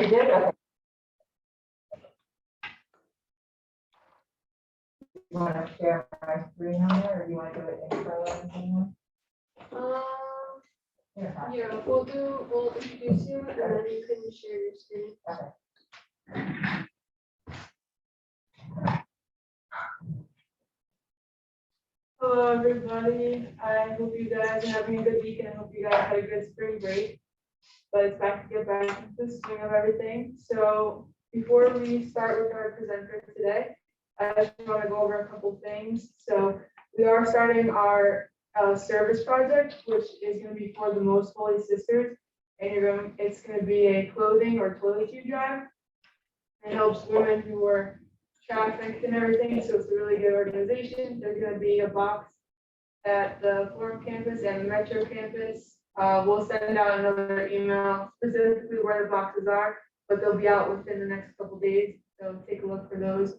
You did? Okay. You want to share my screen on there, or do you want to do it in parallel? Yeah, we'll introduce you and then you can share your screen. Okay. Hello, everybody. I hope you guys are having a good week and I hope you guys had a good spring break. But it's back to get back into the swing of everything. So before we start with our presenter today, I just want to go over a couple things. So we are starting our service project, which is going to be for the Most Holy Sisters. And it's going to be a clothing or toiletry drive. It helps women who are trafficked and everything, so it's a really good organization. There's going to be a box at the Forum campus and the Metro campus. We'll send out another email specifically where the boxes are, but they'll be out within the next couple days, so take a look for those.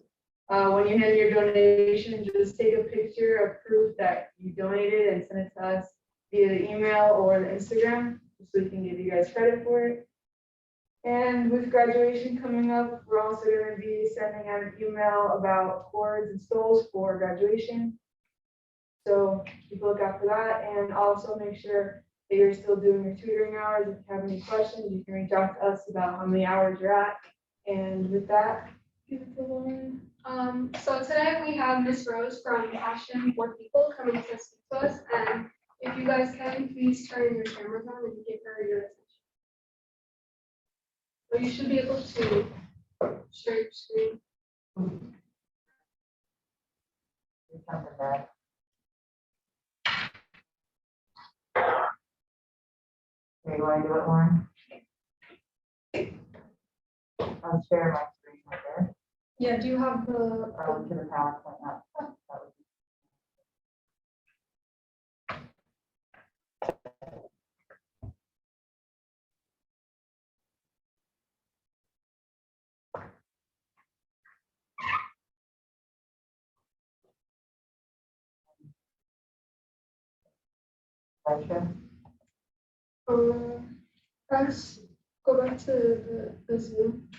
When you hand your donation, just take a picture of proof that you donated and send it to us via the email or the Instagram, so we can give you guys credit for it. And with graduation coming up, we're also going to be sending out an email about cords and stoles for graduation. So keep a lookout for that, and also make sure that you're still doing your tutoring hours. If you have any questions, you can reach out to us about how many hours you're at. And with that, give it to Lauren. So today we have Miss Rose from Passion for People coming to speak to us, and if you guys can, please turn your cameras on and give her your attention. So you should be able to share your screen. Something bad. Okay, do I do it, Lauren? I'll share my screen right there. Yeah, do you have the? To the PowerPoint up. That would be- Gotcha. Press, go back to the Zoom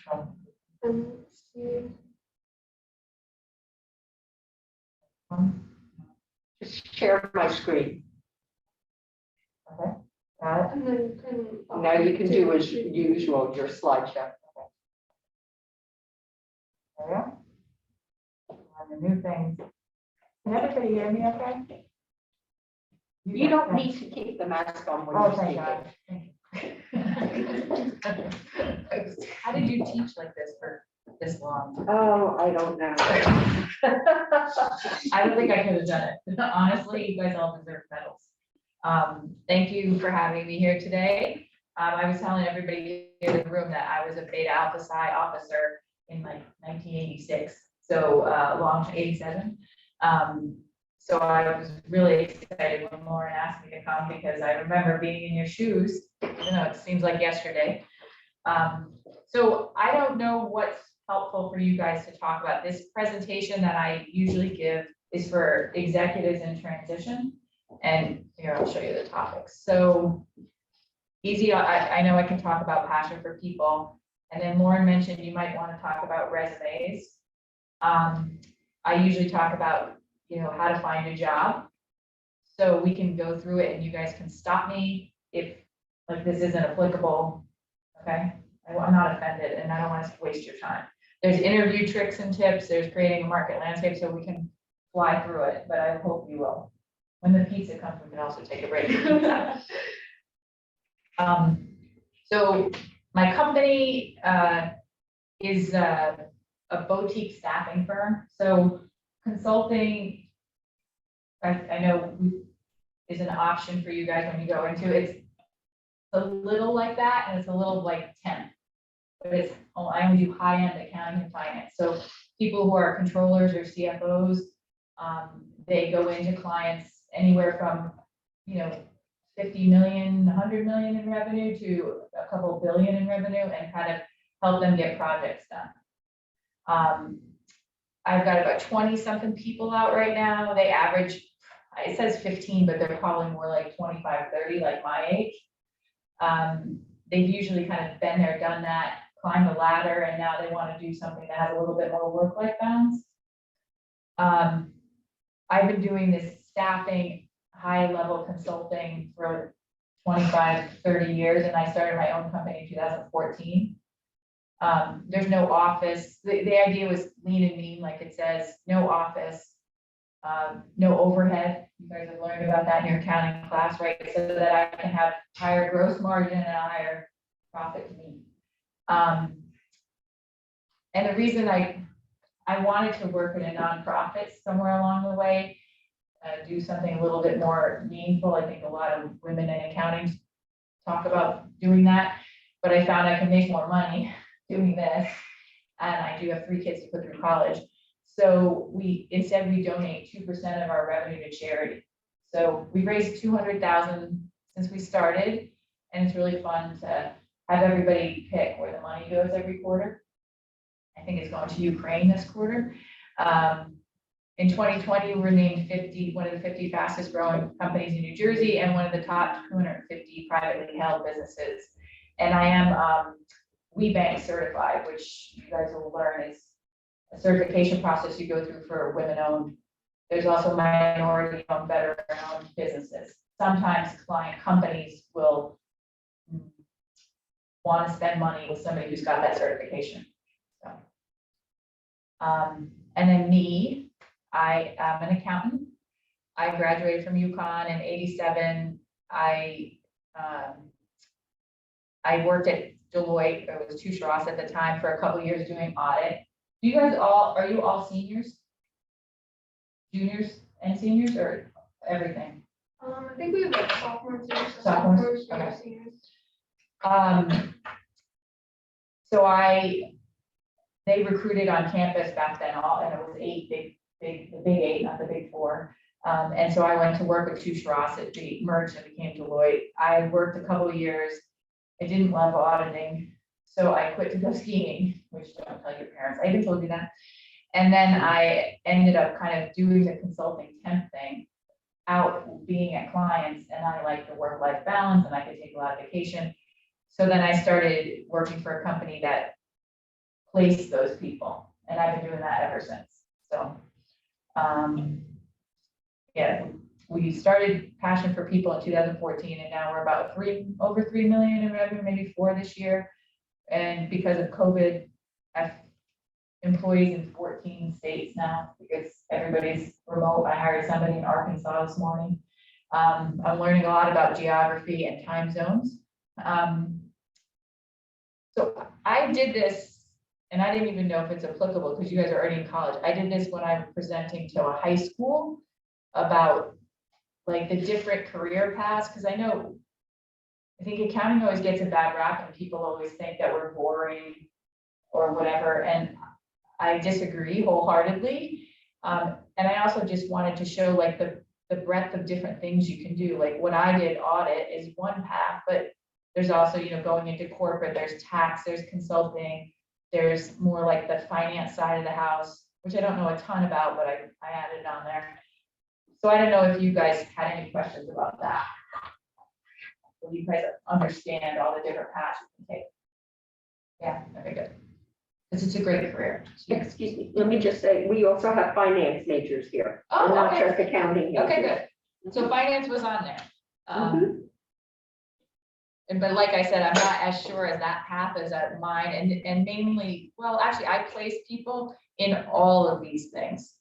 and see. Just share my screen. Okay, got it. And then you can. Now you can do as usual, your slideshow. There we go. On the new things. Can everybody hear me okay? You don't need to keep the mask on when Oh, you thank speak. God. How did you teach like this for this long? Oh, I don't know. I don't think I could have done it. Honestly, you guys all deserve medals. Thank you for having me here today. I was telling everybody here in the room that I was a Beta Alpha Psi officer in like 1986, so long 87. So I was really excited when Lauren asked me to come because I remember being in your shoes, even though it seems like yesterday. So I don't know what's helpful for you guys to talk about. This presentation that I usually give is for executives in transition. And here, I'll show you the topics. So easy, I know I can talk about passion for people. And then Lauren mentioned you might want to talk about resumes. I usually talk about, how to find a job. So we can go through it and you guys can stop me if like this isn't applicable. Okay, I'm not offended and I don't want to waste your time. There's interview tricks and tips. There's creating a market landscape so we can fly through it, but I hope you will. When the pizza comes, we can also take a break. So my company is a boutique staffing firm. So consulting, I know is an option for you guys when you go into it. It's a little like that, and it's a little like temp, but I only do high-end accounting and finance. So people who are controllers or CFOs, they go into clients anywhere from 50 million, 100 million in revenue to a couple billion in revenue, and kind of help them get projects done. I've got about 20 something people out right now. They average, it says 15, but they're probably more like 25, 30, like my age. They've usually kind of been there, done that, climb the ladder and now they want to do something that has a little bit more work-life balance. I've been doing this staffing, high-level consulting for 25, 30 years, and I started my own company in 2014. There's no office. The idea was lean and mean, like it says, no office, no overhead. You guys have learned about that in your accounting class, right? So that I can have higher gross margin and a higher profit to me. And the reason I wanted to work in a nonprofit somewhere along the way, do something a little bit more meaningful. I think a lot of women in accounting talk about doing that, but I found I can make more money doing this. And I do have 3 kids to put through college. So instead we donate 2% of our revenue to charity. So we raised $200,000 since we started, and it's really fun to have everybody pick where the money goes every quarter. I think it's going to Ukraine this quarter. In 2020, we were named one of the 50 fastest growing companies in New Jersey and one of the top 250 privately held businesses. And I am WeBank certified, which you guys will learn is a certification process you go through for women-owned. There's also minority-owned, veteran-owned businesses. Sometimes client companies will want to spend money with somebody who's got that certification. So, and then me, I am an accountant. I graduated from UConn in '87. I worked at Deloitte, it was Touche Ross at the time, for a couple of years doing audit. Do you guys are you all seniors? Juniors and seniors, or everything? I think we have like sophomores, Sophomores, juniors, okay. seniors. So they recruited on campus back then, and it was the big 8, not the big 4. And so I went to work with Touche Ross. It merged and became Deloitte. I worked a couple of years. I didn't love auditing, so I quit to go skiing, which don't tell your parents. I even told you that. And then I ended up kind of doing the consulting temp thing, out being at clients, and I like the work-life balance, and I could take a lot of vacation. So then I started working for a company that placed those people, and I've been doing that ever since. So, yeah, we started Passion for People in 2014, and now we're about over 3 million in revenue, maybe 4 this year. And because of COVID, I have employees in 14 states now because everybody's remote. I hired somebody in Arkansas this morning. I'm learning a lot about geography and time zones. So I did this, and I didn't even know if it's applicable because you guys are already in college. I did this when I'm presenting to a high school about like the different career paths, because I think accounting always gets a bad rap and people always think that we're boring or whatever, and I disagree wholeheartedly. And I also just wanted to show like the breadth of different things you can do. Like what I did, audit is one path, but there's also, going into corporate, there's tax, there's consulting, there's more like the finance side of the house, which I don't know a ton about, but I added on there. So I don't know if you guys had any questions about that. So you guys understand all the different paths you can take. Yeah, very good. Because it's a great career. Excuse me, let me just say, we also have finance majors here. Oh, We're not okay. just accounting. Okay, majors. good. So finance was on there. Mhm. But like I said, I'm not as sure as that path as mine, and mainly, well, actually, I place people in all of these things,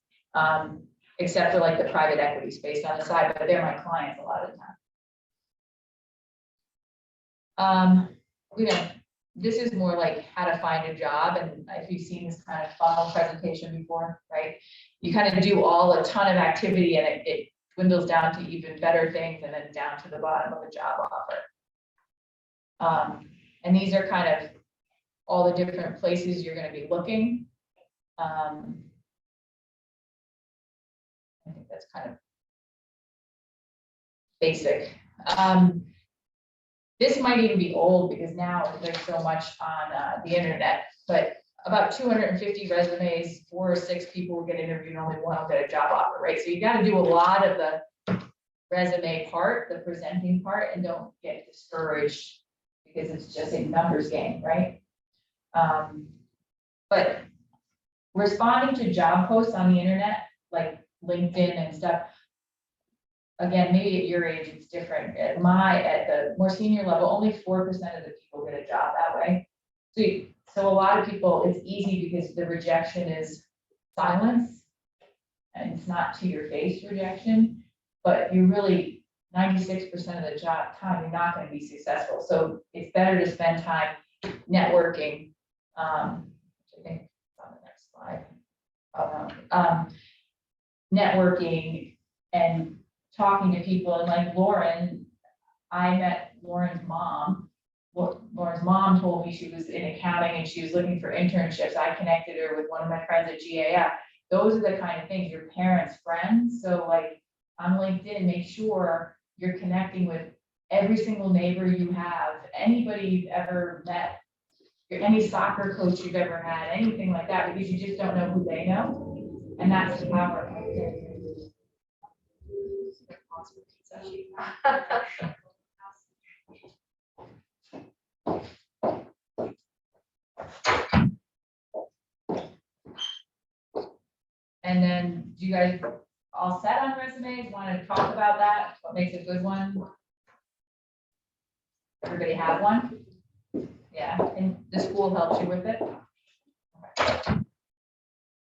except for like the private equity space on the side, but they're my clients a lot of the time. This is more like how to find a job, and if you've seen this kind of funnel presentation before, right? You kind of do a ton of activity, and it dwindles down to even better things, and then down to the bottom of a job offer. And these are kind of all the different places you're going to be looking. I think that's kind of basic. This might even be old because now there's so much on the internet, but about 250 resumes, 4 or 6 people will get interviewed, only 1 will get a job offer, right? So you got to do a lot of the resume part, the presenting part, and don't get discouraged because it's just a numbers game, right? But responding to job posts on the internet, like LinkedIn and stuff. Again, maybe at your age, it's different. At the more senior level, only 4% of the people get a job that way. So a lot of people, it's easy because the rejection is silence. And it's not to your face rejection, but you're really 96% of the time, you're not going to be successful. So it's better to spend time networking. Which I think is on the next slide. Networking and talking to people, and like Lauren, I met Lauren's mom. Lauren's mom told me she was in accounting and she was looking for internships. I connected her with one of my friends at GAF. Those are the kind of things, your parents' friends. So like on LinkedIn, make sure you're connecting with every single neighbor you have, anybody you've ever met, any soccer coach you've ever had, anything like that, because you just don't know who they know. And that's the power. And then, do you guys all set on resumes? Want to talk about that? What makes a good one? Everybody have one? Yeah, and the school helps you with it? Can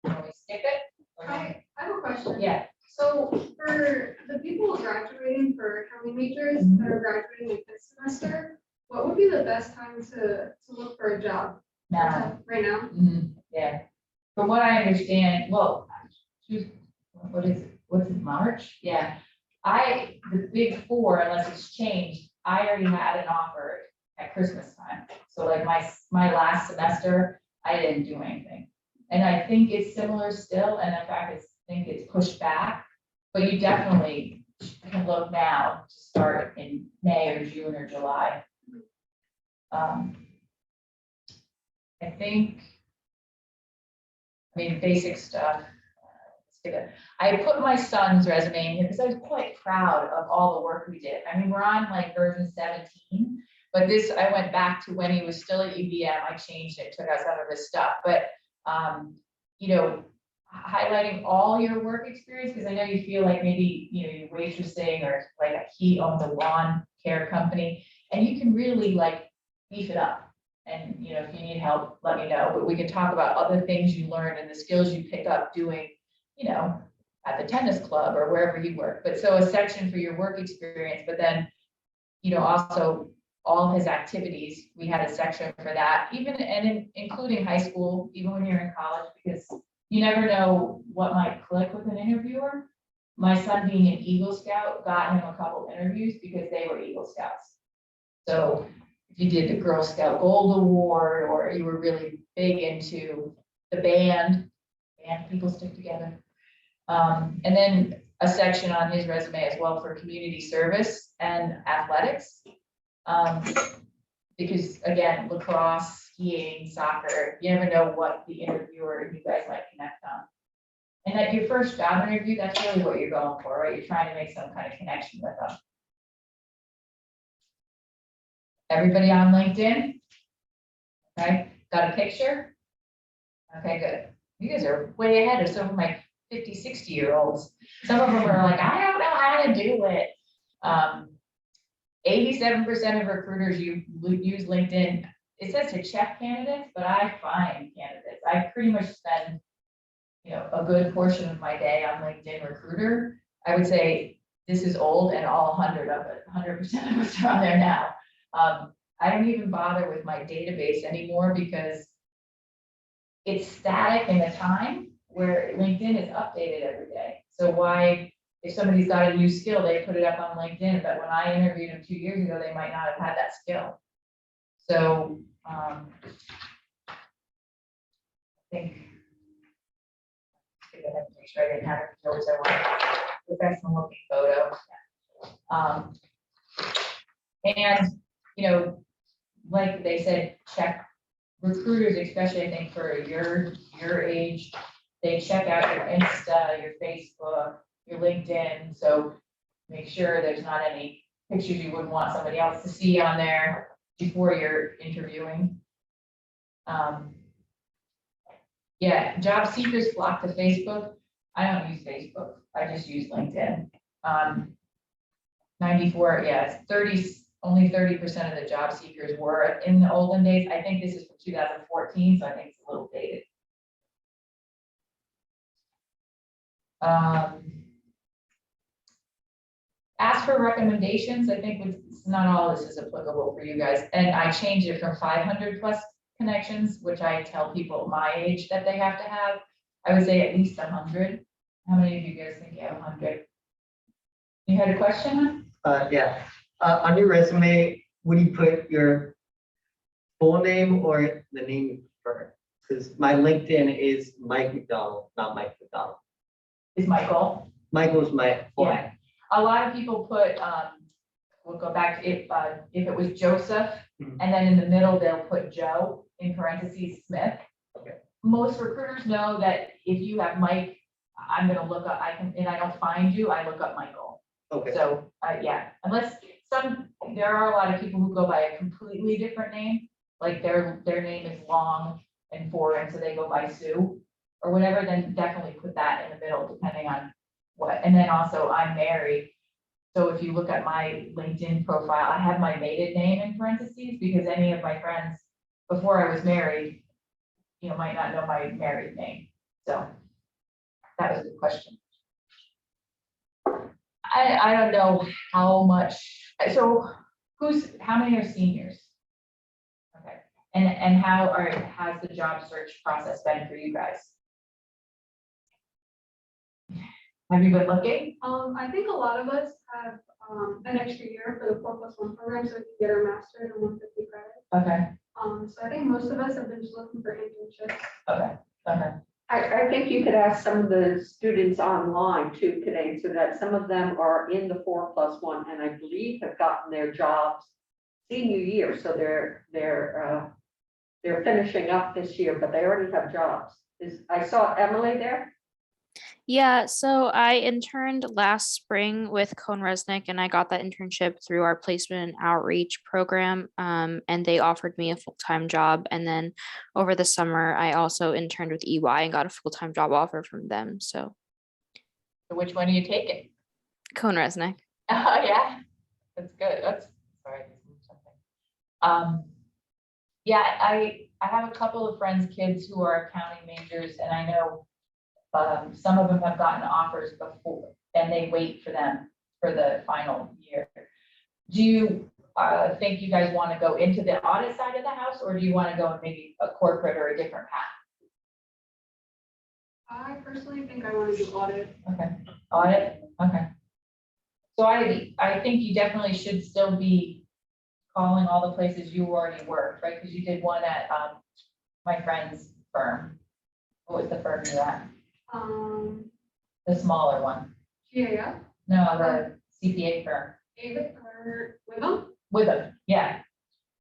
we skip it? Or no? I have a question. Yeah, So for the people graduating for accounting majors that are graduating like this semester, what would be the best time to look for a job? now, Right now? yeah. From what I understand, well, what is it? What's it, March? Yeah. The big four, unless it's changed, I already had an offer at Christmas time. So like my last semester, I didn't do anything. And I think it's similar still, and in fact, I think it's pushed back, but you definitely can look now to start in May or June or July. I think, basic stuff. I put my son's resume in here because I was quite proud of all the work we did. We're on like version 17, but I went back to when he was still at UVM. I changed it, took out some of his stuff, but highlighting all your work experience, because I know you feel like maybe, you're waitressing or like he owns a lawn care company, and you can really like beef it up. And, if you need help, let me know, but we can talk about other things you learned and the skills you pick up doing, at the tennis club or wherever you work. But so a section for your work experience, but then, also all his activities, we had a section for that, including high school, even when you're in college, because you never know what might click with an interviewer. My son being an Eagle Scout got him a couple interviews because they were Eagle Scouts. So if you did the Girl Scout Gold Award, or you were really big into the band people stick together. And then a section on his resume as well for community service and athletics. Because again, lacrosse, skiing, soccer, you never know what the interviewer you guys might connect on. And at your first job interview, that's really what you're going for, right? You're trying to make some kind of connection with them. Everybody on LinkedIn? Okay, got a picture? Okay, good. You guys are way ahead of some of my 50, 60-year-olds. Some of them are like, I don't know how to do it. 87% of recruiters use LinkedIn. It says to check candidates, but I find candidates. I pretty much spend, a good portion of my day on LinkedIn Recruiter. I would say this is old, and all 100% of us are on there now. I don't even bother with my database anymore because it's static in a time where LinkedIn is updated every day. So why, if somebody's got a new skill, they put it up on LinkedIn, but when I interviewed them 2 years ago, they might not have had that skill. So I think I have to make sure I didn't have any notes I wanted. Professional looking photo. And like they said, check recruiters, especially I think for your age, they check out your Insta, your Facebook, your LinkedIn. So make sure there's not any pictures you wouldn't want somebody else to see on there before you're interviewing. Yeah, job seekers flock to Facebook. I don't use Facebook. I just use LinkedIn. 94, yeah, it's 30, only 30% of the job seekers were in the olden days. I think this is from 2014, so I think it's a little dated. Ask for recommendations. I think not all this is applicable for you guys. And I changed it from 500 plus connections, which I tell people my age that they have to have. I would say at least 100. How many of you guys think you have 100? You had a question, huh? Yeah, on your resume, would you put your full name or the name you prefer? Because my LinkedIn is Mike McDonald, not Mike McDonald. Is Michael? Michael's my full name. Yeah. A lot of people put, we'll go back to if it was Joseph, Mhm. and then in the middle, they'll put Joe in parentheses Smith. Okay. Most recruiters know that if you have Mike, I'm gonna look up, and I don't find you, I look up Michael. Okay, So, yeah, unless there are a lot of people who go by a completely different name, like their name is long and foreign, so they go by Sue or whatever, then definitely put that in the middle, depending on what, and then also I'm married. So if you look at my LinkedIn profile, I have my maiden name in parentheses because any of my friends before I was married, might not know my married name. So that was a good question. I don't know how much, so how many are seniors? Okay, and has the job search process been for you guys? Have you been looking? I think a lot of us have, an extra year for the 4+1 program, so we can get our master's and 150 credit. Okay, So I think most of us have been just looking for internships. okay. I think you could ask some of the students online too today, so that some of them are in the 4+1 and I believe have gotten their jobs senior year, so they're finishing up this year, but they already have jobs. I saw Emily there. Yeah, so I interned last spring with Cone Resnick and I got that internship through our placement and outreach program. And they offered me a full-time job. And then over the summer, I also interned with EY and got a full-time job offer from them. So So which one are you taking? Cone Resnick. Oh, yeah, that's good. Sorry. I just moved something. Yeah, I have a couple of friends' kids who are accounting majors, and I know some of them have gotten offers before, and they wait for them for the final year. Do you think you guys want to go into the audit side of the house, or do you want to go in maybe a corporate or a different path? I personally think I want to do audit. Okay, audit, okay. So I think you definitely should still be calling all the places you already worked, right? Because you did one at my friend's firm. What was the firm you at? The smaller one? GAF, No, the CPA firm. David, or with them? With them, yeah.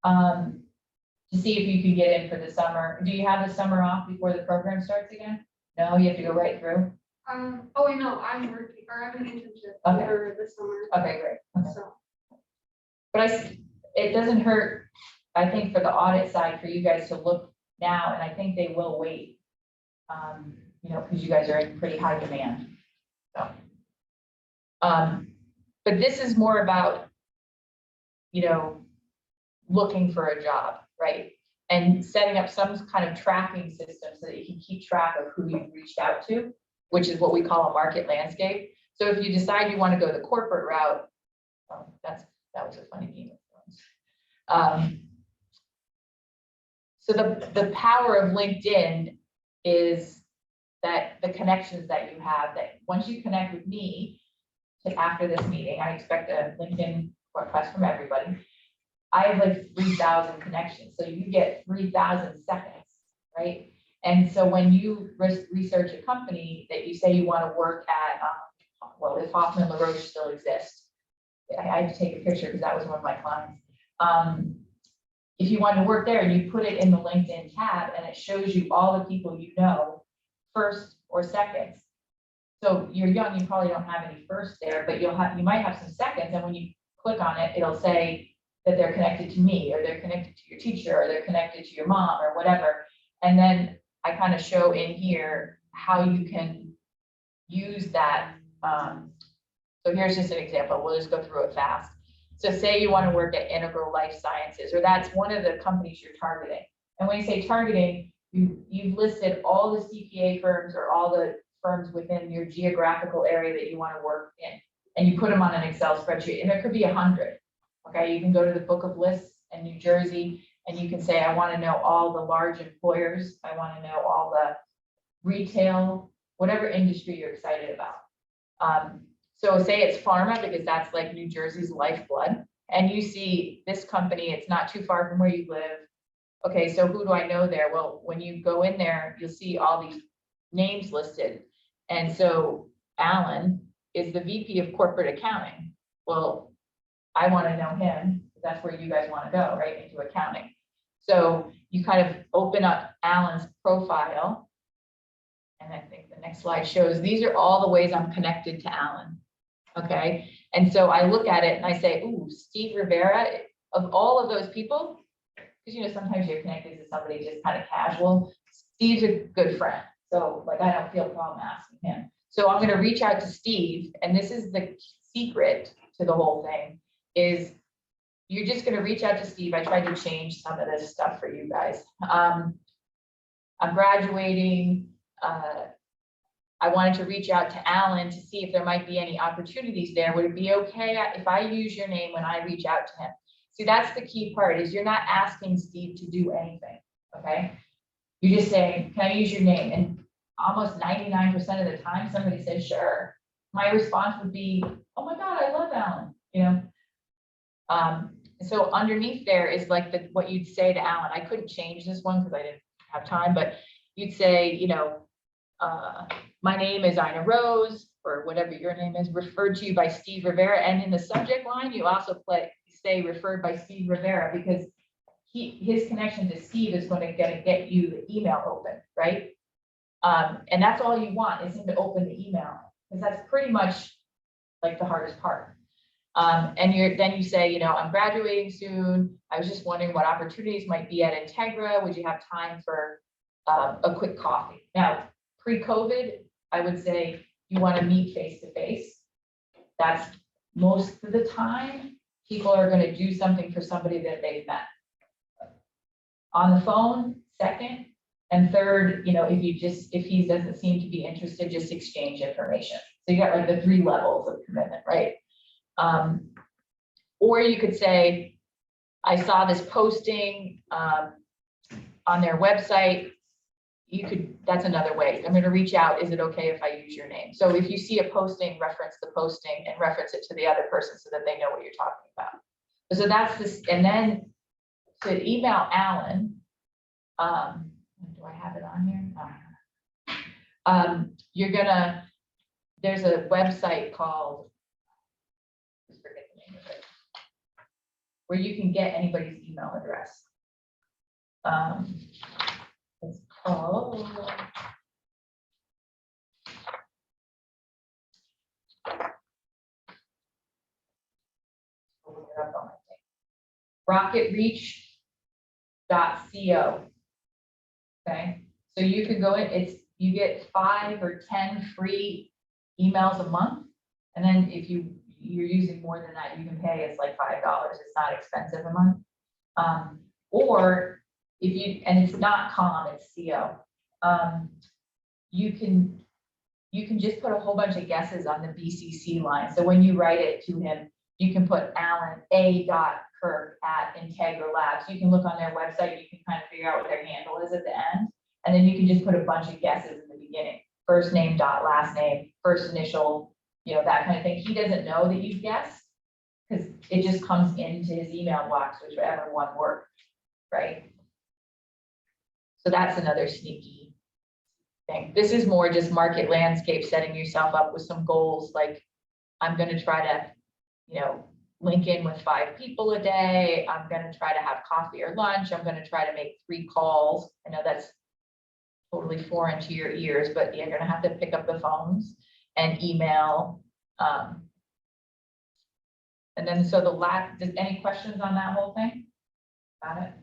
To see if you can get in for the summer. Do you have the summer off before the program starts again? No, you have to go right through? Oh, wait, no, I'm working, or I have an internship Okay. for the summer, Okay, great. Okay. so. But it doesn't hurt, I think, for the audit side for you guys to look now, and I think they will wait. Because you guys are in pretty high demand. So. But this is more about, looking for a job, right? And setting up some kind of tracking system so that you can keep track of who you've reached out to, which is what we call a market landscape. So if you decide you want to go the corporate route, that was a funny Game of Thrones. So the power of LinkedIn is that the connections that you have, that once you connect with me, after this meeting, I expect a LinkedIn request from everybody. I have like 3,000 connections, so you get 3,000 seconds, right? And so when you research a company that you say you want to work at, if Hoffman LaRoche still exists, I had to take a picture because that was one of my clients. If you want to work there and you put it in the LinkedIn tab and it shows you all the people you know, first or seconds. So you're young, you probably don't have any first there, but you might have some seconds. And when you click on it, it'll say, that they're connected to me, or they're connected to your teacher, or they're connected to your mom, or whatever. And then I kind of show in here how you can use that. So here's just an example. We'll just go through it fast. So say you want to work at Integral Life Sciences, or that's one of the companies you're targeting. And when you say targeting, you've listed all the CPA firms or all the firms within your geographical area that you want to work in. And you put them on an Excel spreadsheet, and there could be 100. Okay, you can go to the book of lists in New Jersey, and you can say, I want to know all the large employers. I want to know all the retail, whatever industry you're excited about. So say it's pharma, because that's like New Jersey's lifeblood. And you see this company, it's not too far from where you live. Okay, so who do I know there? Well, when you go in there, you'll see all these names listed. And so Alan is the VP of corporate accounting. Well, I want to know him. That's where you guys want to go, right? Into accounting. So you kind of open up Alan's profile. And I think the next slide shows, these are all the ways I'm connected to Alan. Okay. And so I look at it and I say, ooh, Steve Rivera, of all of those people, because you know, sometimes you're connected to somebody just kind of casual. Steve's a good friend. So like, I don't feel a problem asking him. So I'm going to reach out to Steve. And this is the secret to the whole thing, is you're just going to reach out to Steve. I tried to change some of this stuff for you guys. I'm graduating. I wanted to reach out to Alan to see if there might be any opportunities there. Would it be okay if I use your name when I reach out to him? See, that's the key part, is you're not asking Steve to do anything, okay? You're just saying, can I use your name? And almost 99% of the time, somebody says, sure. My response would be, oh my God, I love Alan, you know? So underneath there is like what you'd say to Alan. I couldn't change this one because I didn't have time, but you'd say, you know, my name is Ina Rose, or whatever your name is, referred to you by Steve Rivera. And in the subject line, you also say referred by Steve Rivera, because his connection to Steve is going to get you the email open, right? And that's all you want, is him to open the email, because that's pretty much like the hardest part. And then you say, you know, I'm graduating soon. I was just wondering what opportunities might be at Integra. Would you have time for a quick coffee? Now, pre-COVID, I would say you want to meet face to face. That's most of the time people are going to do something for somebody that they've met. On the phone, second, and third, you know, if he doesn't seem to be interested, just exchange information. So you got like the 3 levels of commitment, right? Or you could say, I saw this posting on their website. That's another way. I'm going to reach out. Is it okay if I use your name? So if you see a posting, reference the posting and reference it to the other person so that they know what you're talking about. So that's this. And then to email Alan, do I have it on here? There's a website called, just forget the name of it, where you can get anybody's email address. It's called, rocketreach.co. Okay, so you could go in, you get 5 or 10 free emails a month. And then if you're using more than that, you can pay, it's like $5. It's not expensive a month. Or and it's not com, it's CO. You can just put a whole bunch of guesses on the BCC line. So when you write it to him, you can put Alan a.kirk@Integra Labs. You can look on their website, you can kind of figure out what their handle is at the end. And then you can just put a bunch of guesses in the beginning. First name dot last name, first initial, you know, that kind of thing. He doesn't know that you've guessed, because it just comes into his email box, whichever one worked, right? So that's another sneaky thing. This is more just market landscape, setting yourself up with some goals. Like, I'm going to try to, you know, link in with 5 people a day. I'm going to try to have coffee or lunch. I'm going to try to make 3 calls. I know that's totally foreign to your ears, but you're going to have to pick up the phones and email And then, so the last, any questions on that whole thing? Got it?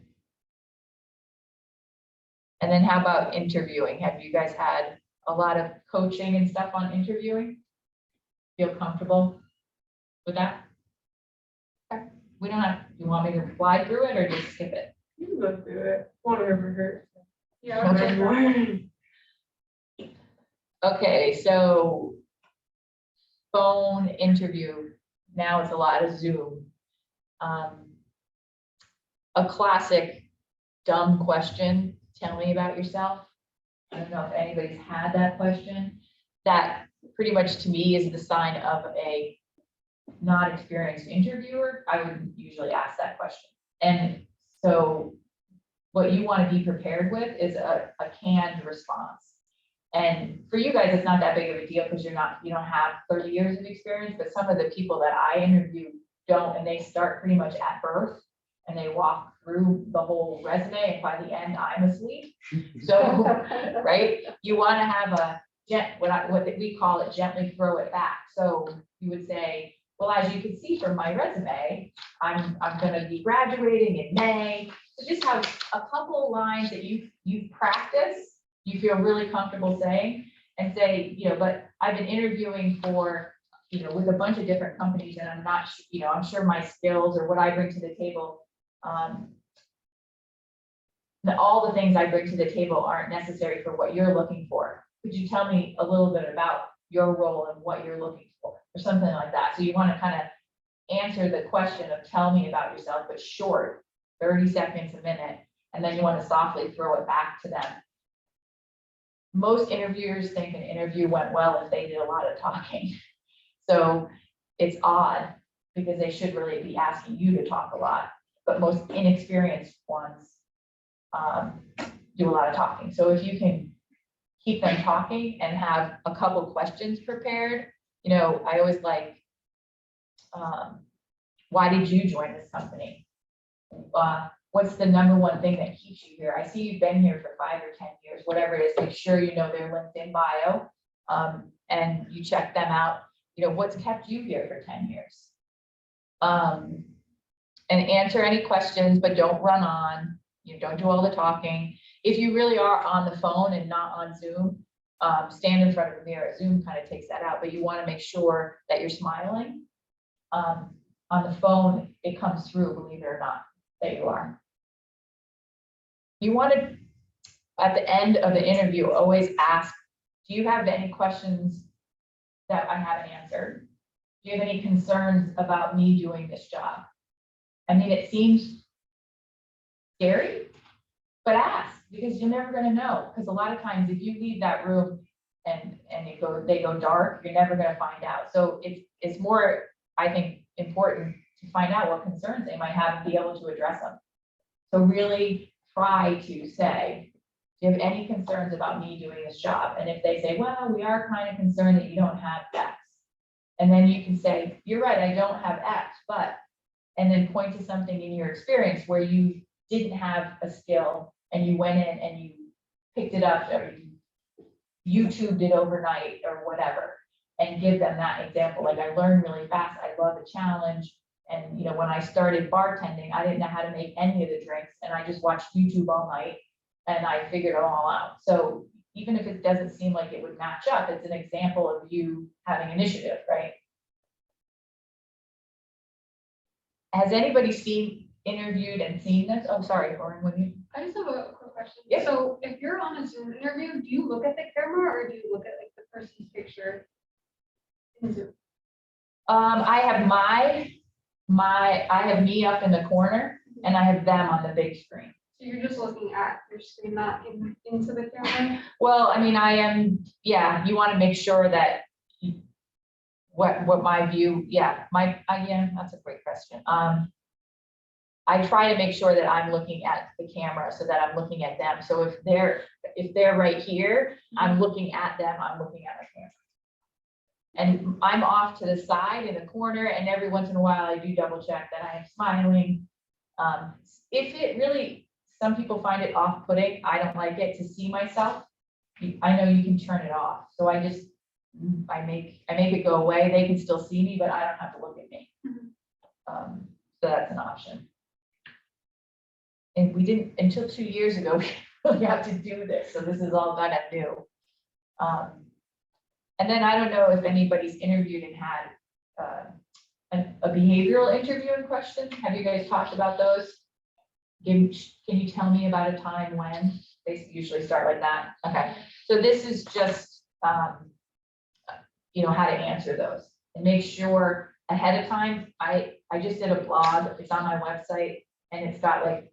And then how about interviewing? Have you guys had a lot of coaching and stuff on interviewing? Feel comfortable with that? Okay. We don't have, you want me to fly through it or just skip it? You can go through it. Won't ever hurt. Yeah. Okay. Okay, so phone interview, now it's a lot of Zoom. A classic dumb question, tell me about yourself. I don't know if anybody's had that question. That pretty much to me is the sign of a not experienced interviewer. I would usually ask that question. And so what you want to be prepared with is a canned response. And for you guys, it's not that big of a deal because you don't have 30 years of experience, but some of the people that I interview don't, and they start pretty much at birth and they walk through the whole resume and by the end I'm asleep. So, right, you want to have a what we call it, gently throw it back. So you would say, well, as you can see from my resume, I'm going to be graduating in May. So just have a couple lines that you practice, you feel really comfortable saying, and say, but I've been interviewing for, with a bunch of different companies, and I'm not, I'm sure my skills or what I bring to the table, all the things I bring to the table aren't necessary for what you're looking for. Could you tell me a little bit about your role and what you're looking for, or something like that? So you want to kind of answer the question of tell me about yourself, but short, 30 seconds, a minute, and then you want to softly throw it back to them. Most interviewers think an interview went well if they did a lot of talking. So it's odd because they should really be asking you to talk a lot, but most inexperienced ones do a lot of talking. So if you can keep them talking and have a couple questions prepared, I always like, why did you join this company? What's the number one thing that keeps you here? I see you've been here for 5 or 10 years, whatever it is. Make sure you know their LinkedIn bio, and you check them out. What's kept you here for 10 years? And answer any questions, but don't run on. Don't do all the talking. If you really are on the phone and not on Zoom, stand in front of the mirror. Zoom kind of takes that out, but you want to make sure that you're smiling. On the phone, it comes through, believe it or not, that you are. You want to, at the end of the interview, always ask, do you have any questions that I haven't answered? Do you have any concerns about me doing this job? I mean, it seems scary, but ask, because you're never going to know. Because a lot of times, if you leave that room and they go dark, you're never going to find out. So it's more, I think, important to find out what concerns they might have and be able to address them. So really try to say, do you have any concerns about me doing this job? And if they say, well, we are kind of concerned that you don't have X. And then you can say, you're right, I don't have X, but, and then point to something in your experience where you didn't have a skill and you went in and you picked it up or you YouTubed it overnight or whatever, and give them that example. Like, I learned really fast. I love a challenge. And, when I started bartending, I didn't know how to make any of the drinks, and I just watched YouTube all night and I figured it all out. So even if it doesn't seem like it would match up, it's an example of you having initiative, right? Has anybody interviewed and seen this? Oh, sorry, Lauren, when you. I just have a quick question. Yeah. So if you're on a Zoom interview, do you look at the camera or do you look at like the person's picture in Zoom? I have me up in the corner and I have them on the big screen. So you're just looking at your screen, not into the camera? Well, I mean, you want to make sure that what my view, yeah, that's a great question. I try to make sure that I'm looking at the camera so that I'm looking at them. So if they're right here, I'm looking at them, I'm looking at the camera. And I'm off to the side in the corner, and every once in a while I do double check that I am smiling. If it really, some people find it off-putting, I don't like it to see myself. I know you can turn it off. So I make it go away. They can still see me, but I don't have to look at me. So that's an option. And we didn't, until 2 years ago, we really have to do this, so this is all kind of new. And then I don't know if anybody's interviewed and had a behavioral interview and questions. Have you guys talked about those? Can you tell me about a time when? They usually start like that. Okay, so this is just, you know, how to answer those and make sure ahead of time. I just did a blog, it's on my website, and it's got like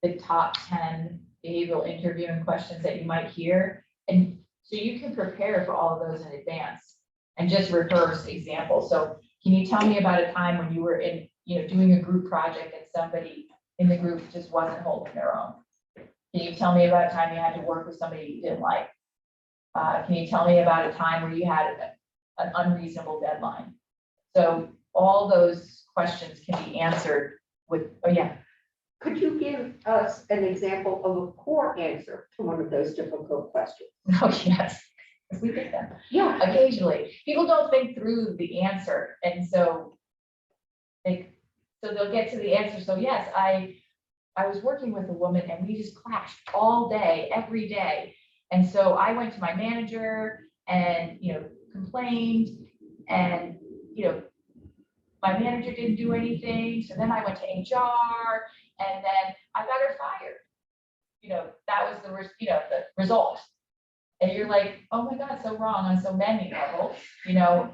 the top 10 behavioral interviewing questions that you might hear. And so you can prepare for all of those in advance and just rehearse examples. So can you tell me about a time when you were in, you know, doing a group project and somebody in the group just wasn't holding their own? Can you tell me about a time you had to work with somebody you didn't like? Can you tell me about a time where you had an unreasonable deadline? So all those questions can be answered with, oh yeah. Could you give us an example of a poor answer to one of those difficult questions? Oh, yes, we get them. Yeah. Occasionally, people don't think through the answer, and so they'll get to the answer. So yes, I was working with a woman and we just clashed all day, every day. And so I went to my manager and, you know, complained, and, you know, my manager didn't do anything. So then I went to HR, and then I got her fired. You know, that was the result. And you're like, oh my God, so wrong on so many levels, you know,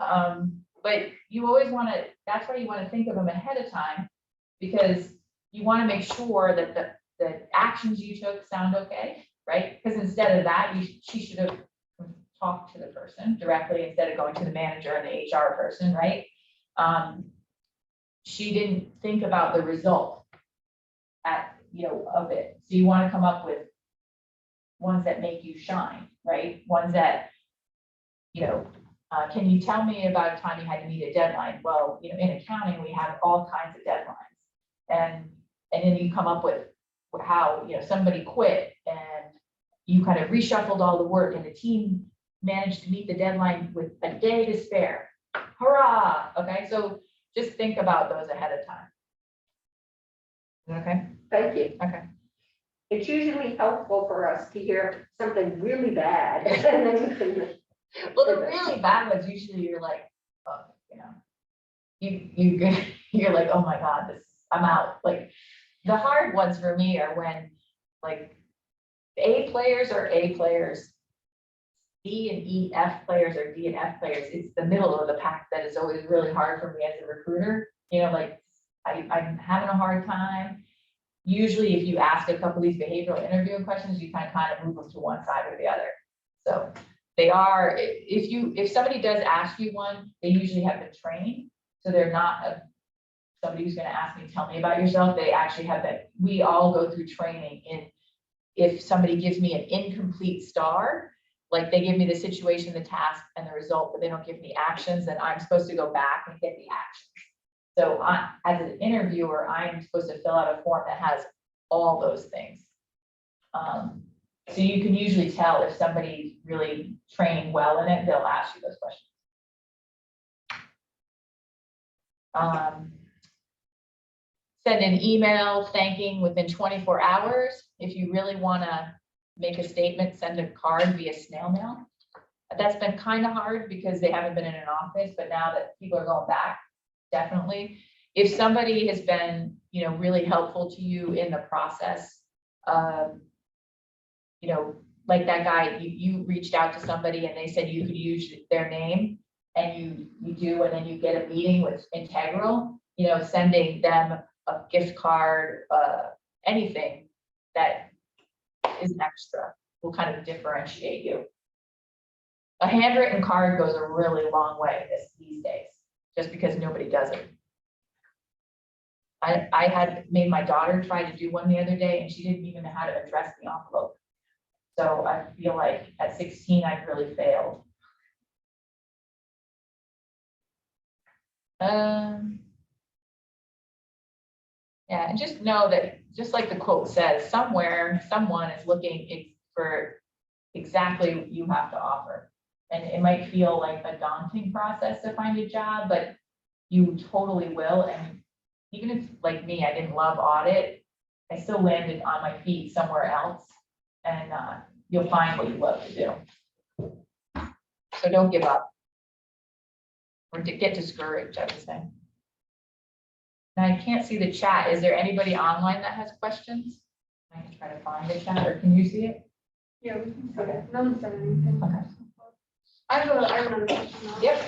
but you always want to, that's why you want to think of them ahead of time, because you want to make sure that the actions you took sound okay, right? Because instead of that, she should have talked to the person directly instead of going to the manager and the HR person, right? She didn't think about the result of it. So you want to come up with ones that make you shine, right? Ones that, can you tell me about a time you had to meet a deadline? Well, you know, in accounting, we have all kinds of deadlines. And then you come up with how, you know, somebody quit and you kind of reshuffled all the work and the team managed to meet the deadline with a day to spare. Hurrah! Okay, so just think about those ahead of time. Okay? Thank you. Okay. It's usually helpful for us to hear something really bad. And then we can. Well, the really bad ones, usually you're like, oh, you know, you're like, oh my God, I'm out. Like the hard ones for me are when like A players are A players, D and E, F players are D and F players. It's the middle of the pack that is always really hard for me as a recruiter. You know, like I'm having a hard time. Usually if you ask a couple of these behavioral interviewing questions, you kind of move them to one side or the other. So they are, if somebody does ask you one, they usually have been trained. So they're not somebody who's going to ask me, tell me about yourself. They actually have that. We all go through training in, if somebody gives me an incomplete star, like they give me the situation, the task, and the result, but they don't give me actions, then I'm supposed to go back and get the actions. So as an interviewer, I'm supposed to fill out a form that has all those things. So you can usually tell if somebody's really trained well in it, they'll ask you those questions. Send an email thanking within 24 hours. If you really want to make a statement, send a card via snail mail. That's been kind of hard because they haven't been in an office, but now that people are going back, definitely. If somebody has been, you know, really helpful to you in the process, you know, like that guy, you reached out to somebody and they said you could use their name, and you do, and then you get a meeting with Integral, you know, sending them a gift card, anything that is extra will kind of differentiate you. A handwritten card goes a really long way these days, just because nobody does it. I had made my daughter try to do one the other day and she didn't even know how to address the envelope. So I feel like at 16, I've really failed. Yeah, and just know that, just like the quote says, somewhere, someone is looking for exactly what you have to offer. And it might feel like a daunting process to find a job, but you totally will. And even if, like me, I didn't love audit, I still landed on my feet somewhere else. And you'll find what you love to do. So don't give up. Or to get discouraged, I would say. And I can't see the chat. Is there anybody online that has questions? I can try to find the chat, or can you see it? Yeah, we can see it. No one said anything. Okay. I have another question now. Yep.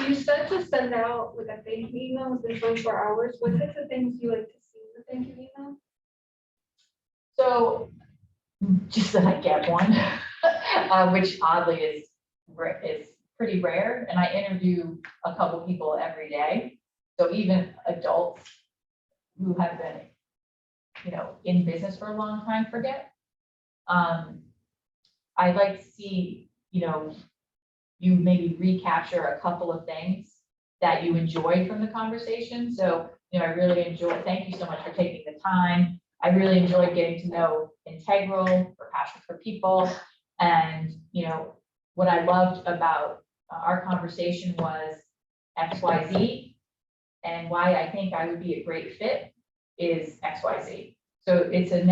You said to send out like a thank you email within 24 hours. What types of things do you like to see in the thank you email? So, just that I get one, which oddly is pretty rare, and I interview a couple people every day. So even adults who have been, in business for a long time forget. I'd like to see, you maybe recapture a couple of things that you enjoyed from the conversation. So, I really enjoy, thank you so much for taking the time. I really enjoyed getting to know Integral, for passion for people. And, what I loved about our conversation was XYZ. And why I think I would be a great fit is XYZ. So it's an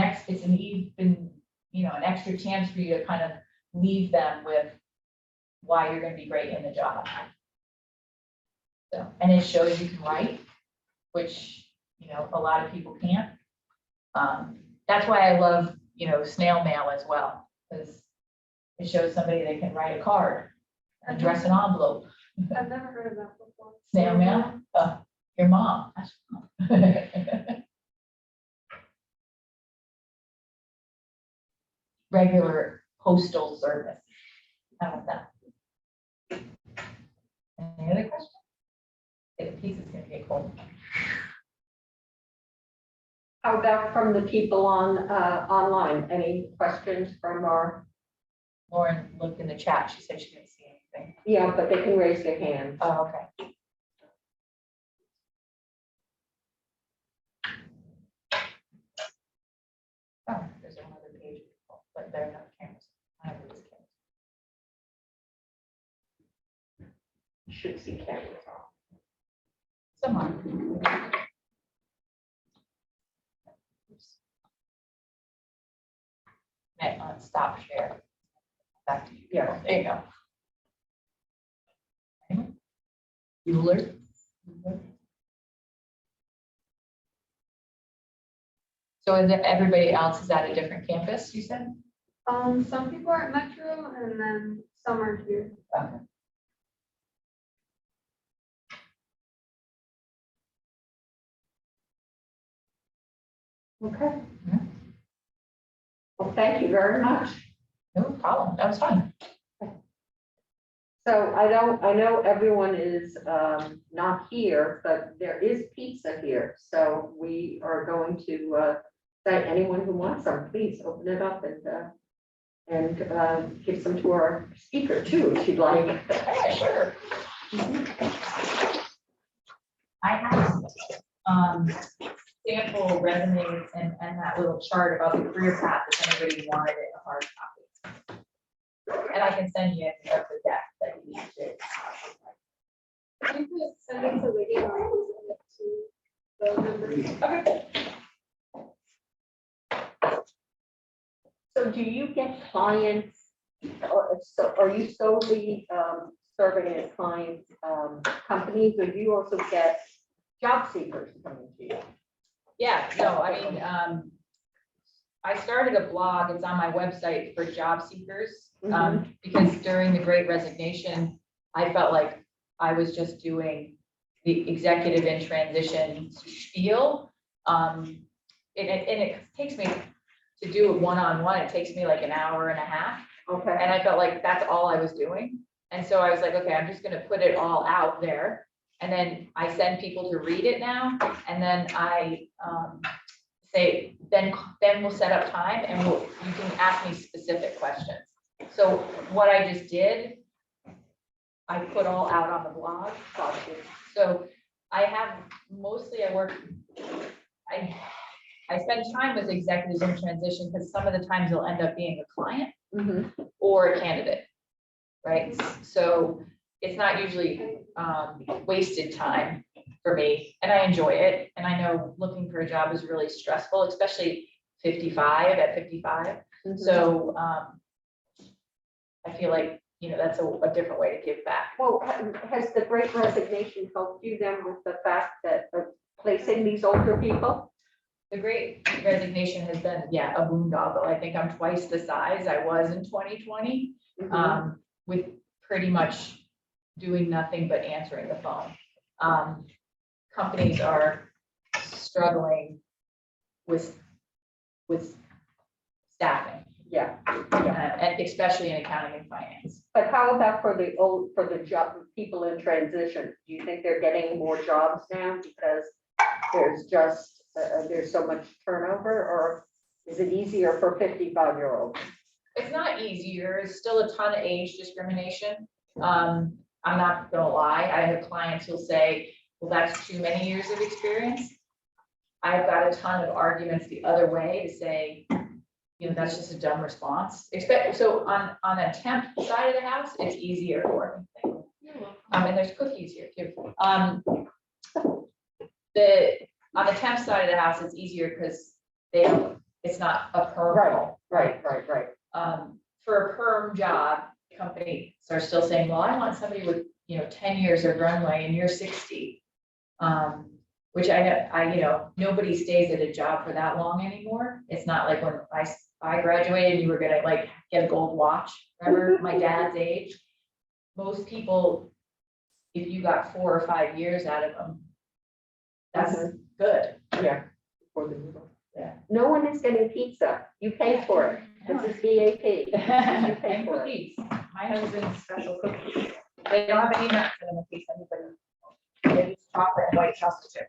even, an extra chance for you to kind of leave them with why you're going to be great in the job. So, and it shows you can write, which, a lot of people can't. That's why I love, snail mail as well, because it shows somebody that can write a card and address an envelope. I've never heard of that before. Snail mail? Your mom. Regular postal service. How about that? Any other questions? Okay, the pizza's gonna get cold. How about from the people on, online? Any questions from our, Lauren looked in the chat. She said she didn't see anything. yeah, but they can raise their hand. Oh, okay. Oh, there's another page, but there are no cameras. I don't know these cameras. You should see cameras on. Someone. Stop share. Back to you. Yeah. There you go. Anyone? Bueller? So is it everybody else is at a different campus, you said? Some people are at Metro and then some are here. Okay. Okay. Yeah. Well, thank you very much. No problem. That was fun. So I know everyone is not here, but there is pizza here. So we are going to say anyone who wants some, please open it up and give some to our speaker too, if you'd like. Yeah, sure. I have sample resumes and that little chart about the career path if anybody wanted it in a hard copy. And I can send you the deck that you need to. You could send it to Lydia or I can send it to the members. Okay. So do you get clients, or so are you solely serving as clients, companies, or do you also get job seekers coming to you? Yeah, no, I mean, I started a blog, it's on my website for job seekers. Because during the Great Resignation, I felt like I was just doing the executive in transition spiel. And it takes me to do it one-on-one, it takes me like an hour and a half. Okay. And I felt like that's all I was doing. And so I was like, okay, I'm just gonna put it all out there. And then I send people to read it now. And then I say, then we'll set up time and you can ask me specific questions. So what I just did, I put all out on the blog. So I have, mostly I work, I spend time with executives in transition because some of the times they'll end up being a client or a candidate, right? So it's not usually wasted time. for me, and I enjoy it, and I know looking for a job is really stressful, especially 55. So, I feel like, that's a different way to give back. Well, has the Great Resignation helped you then with the fact that of placing these older people? The Great Resignation has been, a boondoggle. I think I'm twice the size I was in 2020, with pretty much doing nothing but answering the phone. Companies are struggling with staffing, Yeah, and especially in accounting and finance. but how about for the job, people in transition? Do you think they're getting more jobs now because there's just, there's so much turnover, or is it easier for 55-year-olds? It's not easier, it's still a ton of age discrimination. I'm not gonna lie, I have clients who'll say, well, that's too many years of experience. I've got a ton of arguments the other way to say, that's just a dumb response. So on a temp side of the house, it's easier for me. And there's cookies here too. On the temp side of the house, it's easier because it's not a perm role. Right. For a perm job, companies are still saying, well, I want somebody with, 10 years of runway and you're 60. Which nobody stays at a job for that long anymore. It's not like when I graduated, you were gonna like get a gold watch. Remember my dad's age? Most people, if you got 4 or 5 years out of them, that's good. Yeah. Yeah. No one is getting pizza. You pay for it. This is VAT. And cookies. My husband's special cookies. They don't have any nuts in them in case anybody. They use chocolate and white chocolate chip.